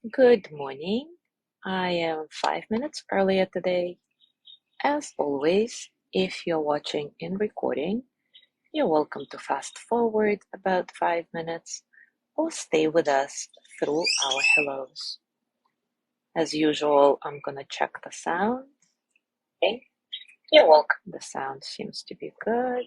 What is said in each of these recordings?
Good morning. I am 5 minutes earlier today. As always, if you're watching in recording, you're welcome to fast forward about 5 minutes or stay with us through our hellos. As usual, I'm gonna check the sound. Okay, you're welcome. The sound seems to be good.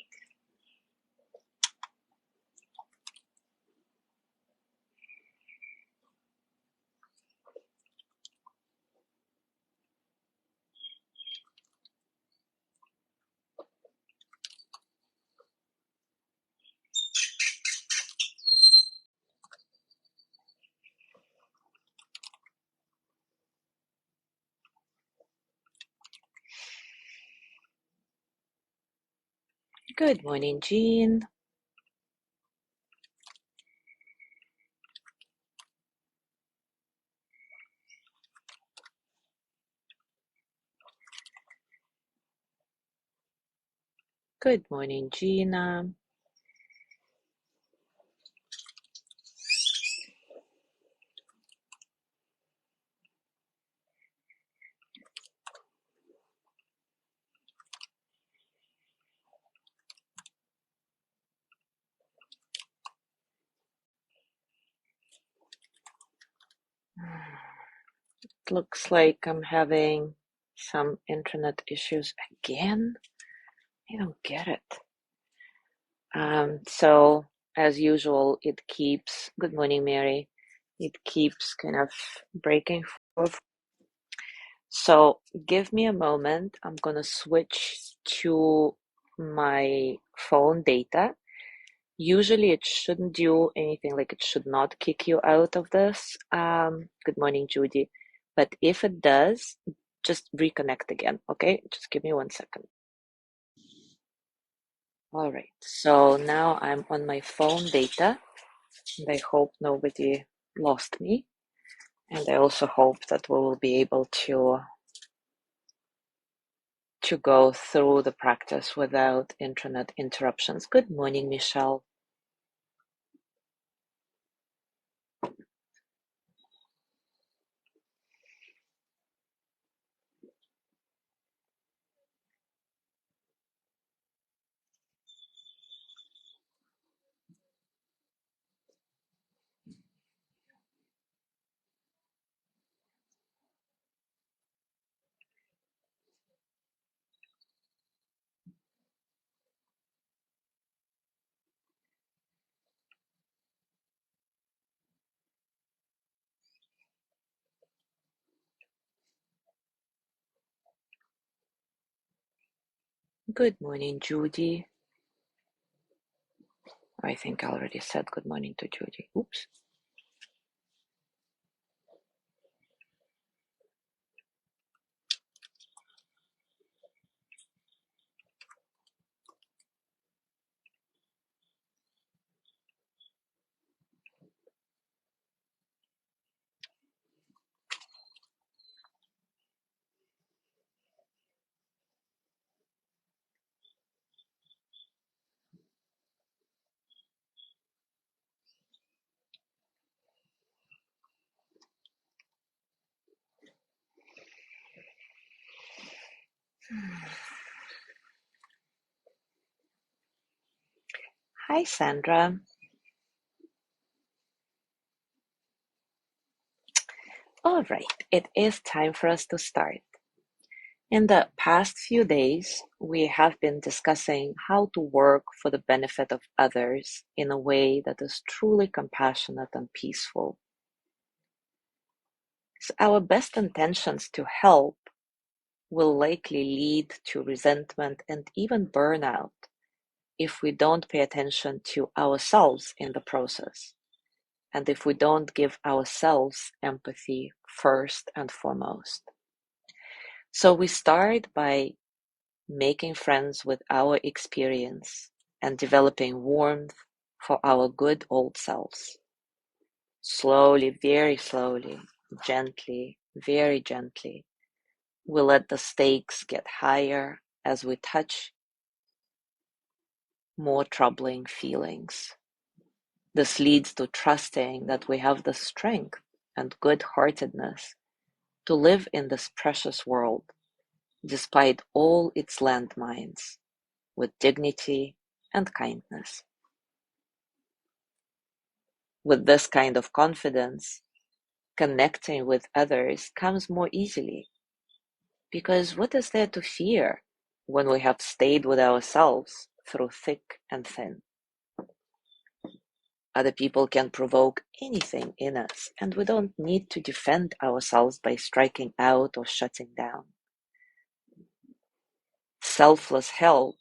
Good morning, Jean. Good morning, Gina. It looks like I'm having some internet issues again. I don't get it. So as usual, it keeps, good morning, Mary. It keeps kind of breaking forth. So give me a moment. I'm gonna switch to my phone data. Usually it shouldn't do anything, like it should not kick you out of this. Good morning, Judy. But if it does, just reconnect again, okay? Just give me 1 second. All right, so now I'm on my phone data, and I hope nobody lost me. And I also hope that we will be able to go through the practice without internet interruptions. Good morning, Michelle. Good morning, Judy. I think I already said good morning to Judy. Oops. Hi, Sandra. All right, it is time for us to start. In the past few days, we have been discussing how to work for the benefit of others in a way that is truly compassionate and peaceful. So our best intentions to help will likely lead to resentment and even burnout if we don't pay attention to ourselves in the process, and if we don't give ourselves empathy first and foremost. So we start by making friends with our experience and developing warmth for our good old selves. Slowly, very slowly, gently, very gently, we let the stakes get higher as we touch more troubling feelings. This leads to trusting that we have the strength and good-heartedness to live in this precious world, despite all its landmines, with dignity and kindness. With this kind of confidence, connecting with others comes more easily, because what is there to fear when we have stayed with ourselves through thick and thin? Other people can provoke anything in us, and we don't need to defend ourselves by striking out or shutting down. Selfless help,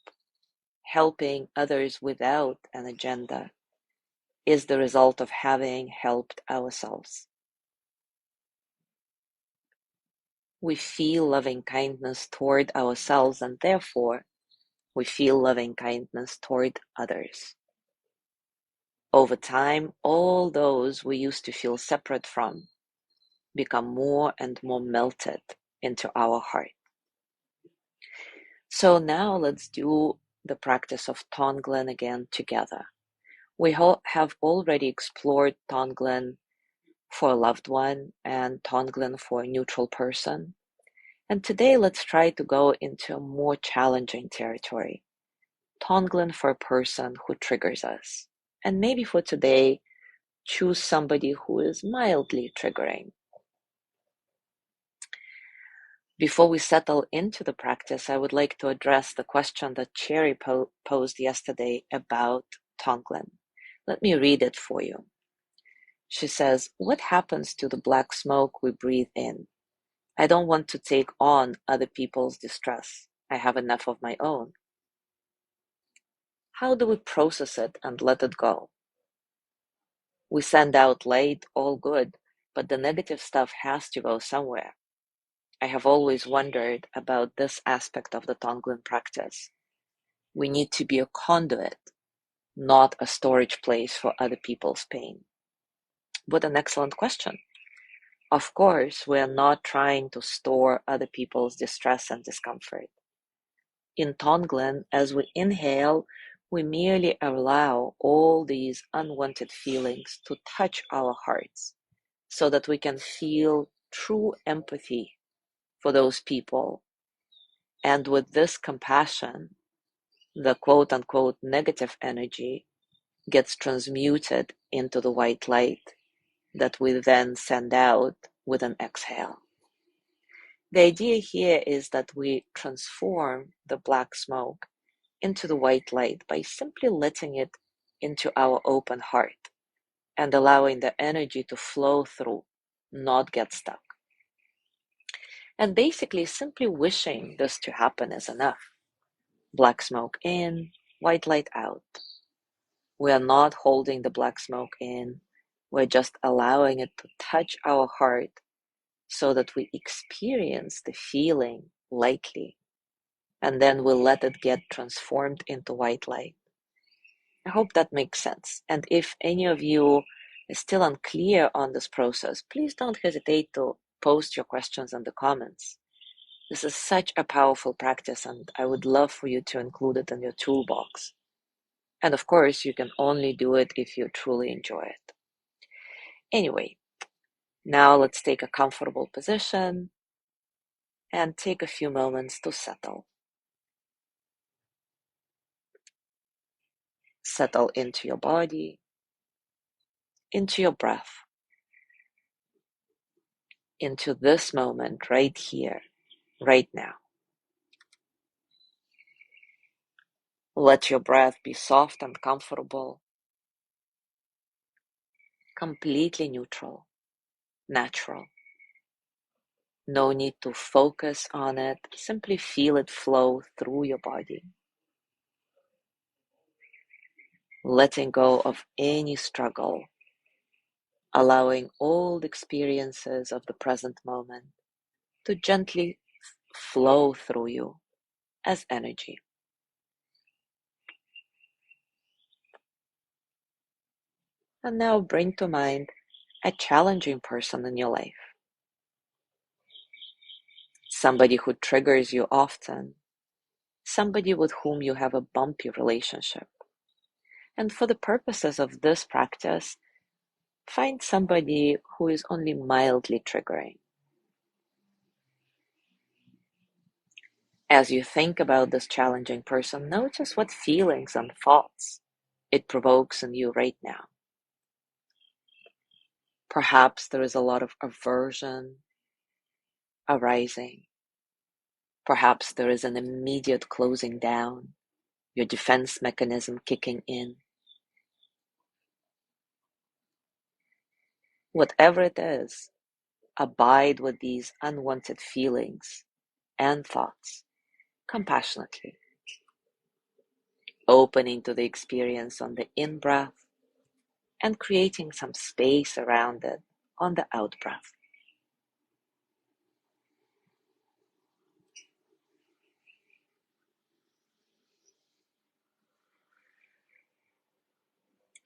helping others without an agenda, is the result of having helped ourselves. We feel loving kindness toward ourselves, and therefore we feel loving kindness toward others. Over time, all those we used to feel separate from become more and more melted into our heart. So now let's do the practice of Tonglen again together. We have already explored Tonglen for a loved one and Tonglen for a neutral person. And today let's try to go into a more challenging territory. Tonglen for a person who triggers us. And maybe for today, choose somebody who is mildly triggering. Before we settle into the practice, I would like to address the question that Cherry posed yesterday about Tonglen. Let me read it for you. She says, "What happens to the black smoke we breathe in? I don't want to take on other people's distress. I have enough of my own. How do we process it and let it go? We send out light, all good, but the negative stuff has to go somewhere. I have always wondered about this aspect of the Tonglen practice. We need to be a conduit, not a storage place for other people's pain." What an excellent question. Of course, we are not trying to store other people's distress and discomfort. In Tonglen, as we inhale, we merely allow all these unwanted feelings to touch our hearts so that we can feel true empathy for those people. And with this compassion, the quote unquote negative energy gets transmuted into the white light that we then send out with an exhale. The idea here is that we transform the black smoke into the white light by simply letting it into our open heart and allowing the energy to flow through, not get stuck. And basically, simply wishing this to happen is enough. Black smoke in, white light out. We are not holding the black smoke in, we're just allowing it to touch our heart so that we experience the feeling lightly, and then we'll let it get transformed into white light. I hope that makes sense. And if any of you is still unclear on this process, please don't hesitate to post your questions in the comments. This is such a powerful practice, and I would love for you to include it in your toolbox. And of course, you can only do it if you truly enjoy it. Anyway, now let's take a comfortable position and take a few moments to settle. Settle into your body, into your breath, into this moment right here, right now. Let your breath be soft and comfortable, completely neutral, natural. No need to focus on it, simply feel it flow through your body. Letting go of any struggle, allowing all the experiences of the present moment to gently flow through you as energy. And now bring to mind a challenging person in your life, somebody who triggers you often, somebody with whom you have a bumpy relationship. And for the purposes of this practice, Find somebody who is only mildly triggering. As you think about this challenging person, notice what feelings and thoughts it provokes in you right now. Perhaps there is a lot of aversion arising. Perhaps there is an immediate closing down, your defense mechanism kicking in. Whatever it is, abide with these unwanted feelings and thoughts compassionately, opening to the experience on the in-breath and creating some space around it on the out-breath.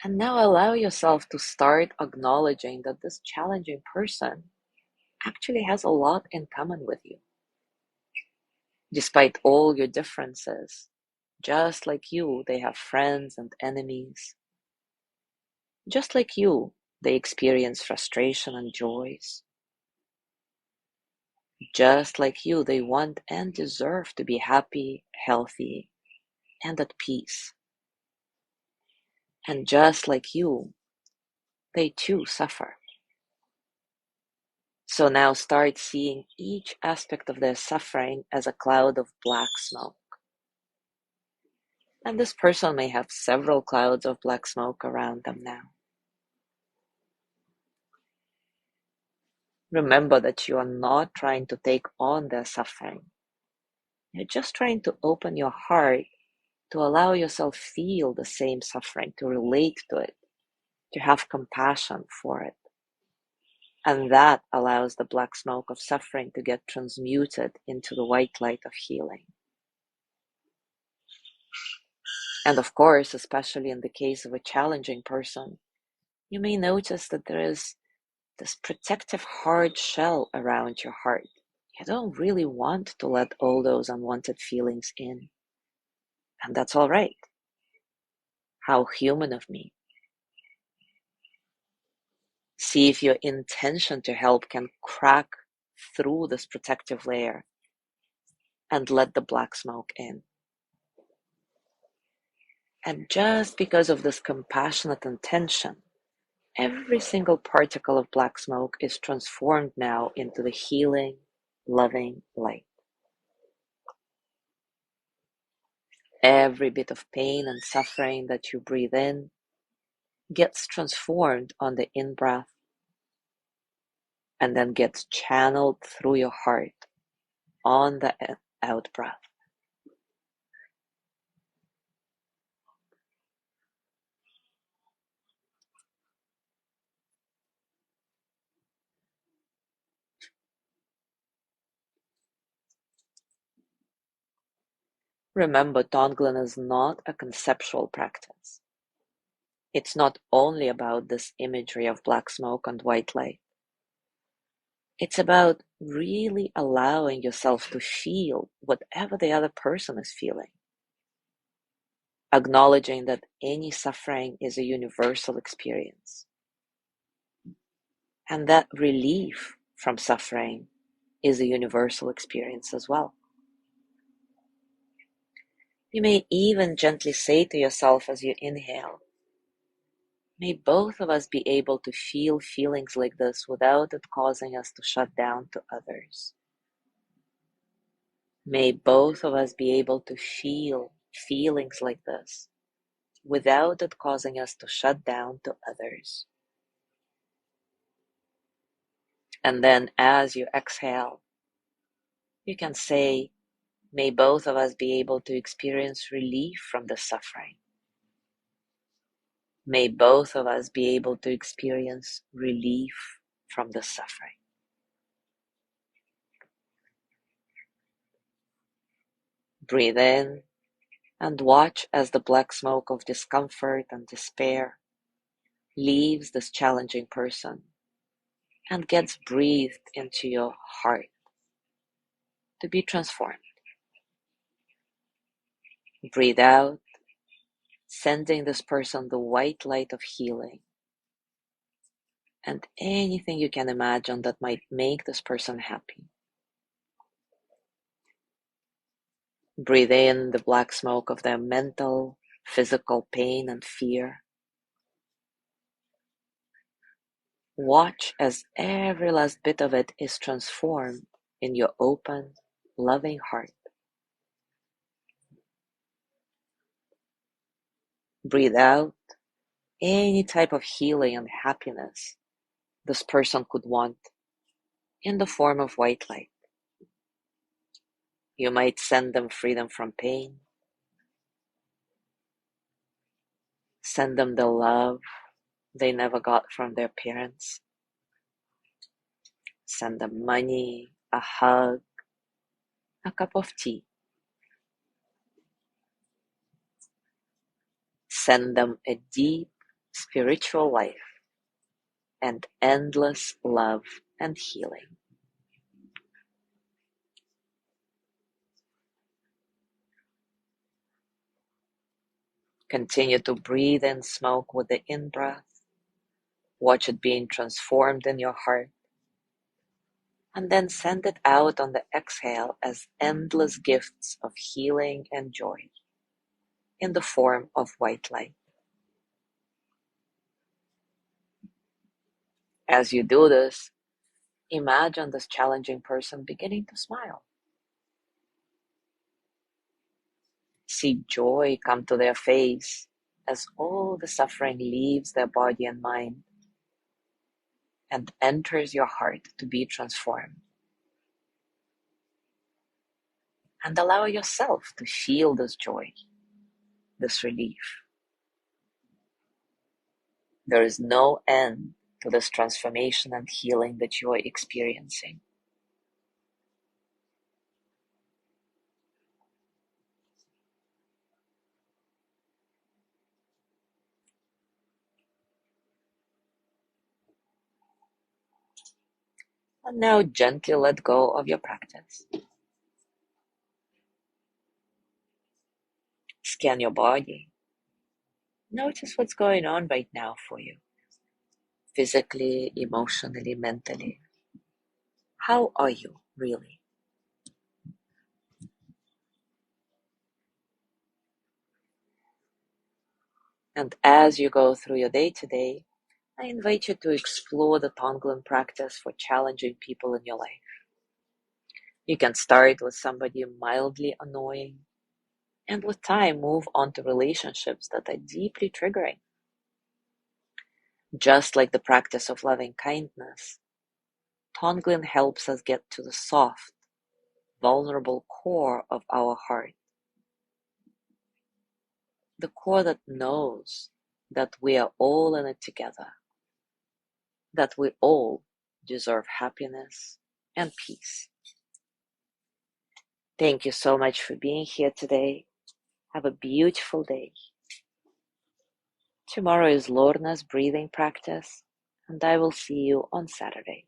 And now allow yourself to start acknowledging that this challenging person actually has a lot in common with you. Despite all your differences, just like you, they have friends and enemies. Just like you, they experience frustration and joys. Just like you, they want and deserve to be happy, healthy, and at peace. And just like you, they too suffer. So now start seeing each aspect of their suffering as a cloud of black smoke. And this person may have several clouds of black smoke around them now. Remember that you are not trying to take on their suffering. You're just trying to open your heart to allow yourself feel the same suffering, to relate to it, to have compassion for it. And that allows the black smoke of suffering to get transmuted into the white light of healing. And of course, especially in the case of a challenging person, you may notice that there is this protective hard shell around your heart. You don't really want to let all those unwanted feelings in. And that's all right. How human of me. See if your intention to help can crack through this protective layer and let the black smoke in. And just because of this compassionate intention, every single particle of black smoke is transformed now into the healing, loving light. Every bit of pain and suffering that you breathe in gets transformed on the in-breath and then gets channeled through your heart on the out-breath. Remember, Tonglen is not a conceptual practice. It's not only about this imagery of black smoke and white light. It's about really allowing yourself to feel whatever the other person is feeling. Acknowledging that any suffering is a universal experience. And that relief from suffering is a universal experience as well. You may even gently say to yourself as you inhale, may both of us be able to feel feelings like this without it causing us to shut down to others. May both of us be able to feel feelings like this without it causing us to shut down to others. And then as you exhale, you can say, may both of us be able to experience relief from the suffering. May both of us be able to experience relief from the suffering. Breathe in and watch as the black smoke of discomfort and despair leaves this challenging person and gets breathed into your heart to be transformed. Breathe out, sending this person the white light of healing. and anything you can imagine that might make this person happy. Breathe in the black smoke of their mental, physical pain and fear. Watch as every last bit of it is transformed in your open, loving heart. Breathe out any type of healing and happiness this person could want in the form of white light. You might send them freedom from pain, send them the love they never got from their parents, send them money, a hug, a cup of tea. Send them a deep spiritual life and endless love and healing. Continue to breathe in smoke with the in-breath. Watch it being transformed in your heart. And then send it out on the exhale as endless gifts of healing and joy in the form of white light. As you do this, imagine this challenging person beginning to smile. See joy come to their face as all the suffering leaves their body and mind and enters your heart to be transformed. And allow yourself to feel this joy, this relief. There is no end to this transformation and healing that you are experiencing. And now gently let go of your practice. Scan your body. Notice what's going on right now for you. Physically, emotionally, mentally. How are you really? And as you go through your day to day, I invite you to explore the Tonglen practice for challenging people in your life. You can start with somebody mildly annoying, and with time move on to relationships that are deeply triggering. Just like the practice of loving kindness, Tonglen helps us get to the soft, vulnerable core of our heart. The core that knows that we are all in it together, that we all deserve happiness and peace. Thank you so much for being here today. Have a beautiful day. Tomorrow is Lorna's breathing practice, and I will see you on Saturday.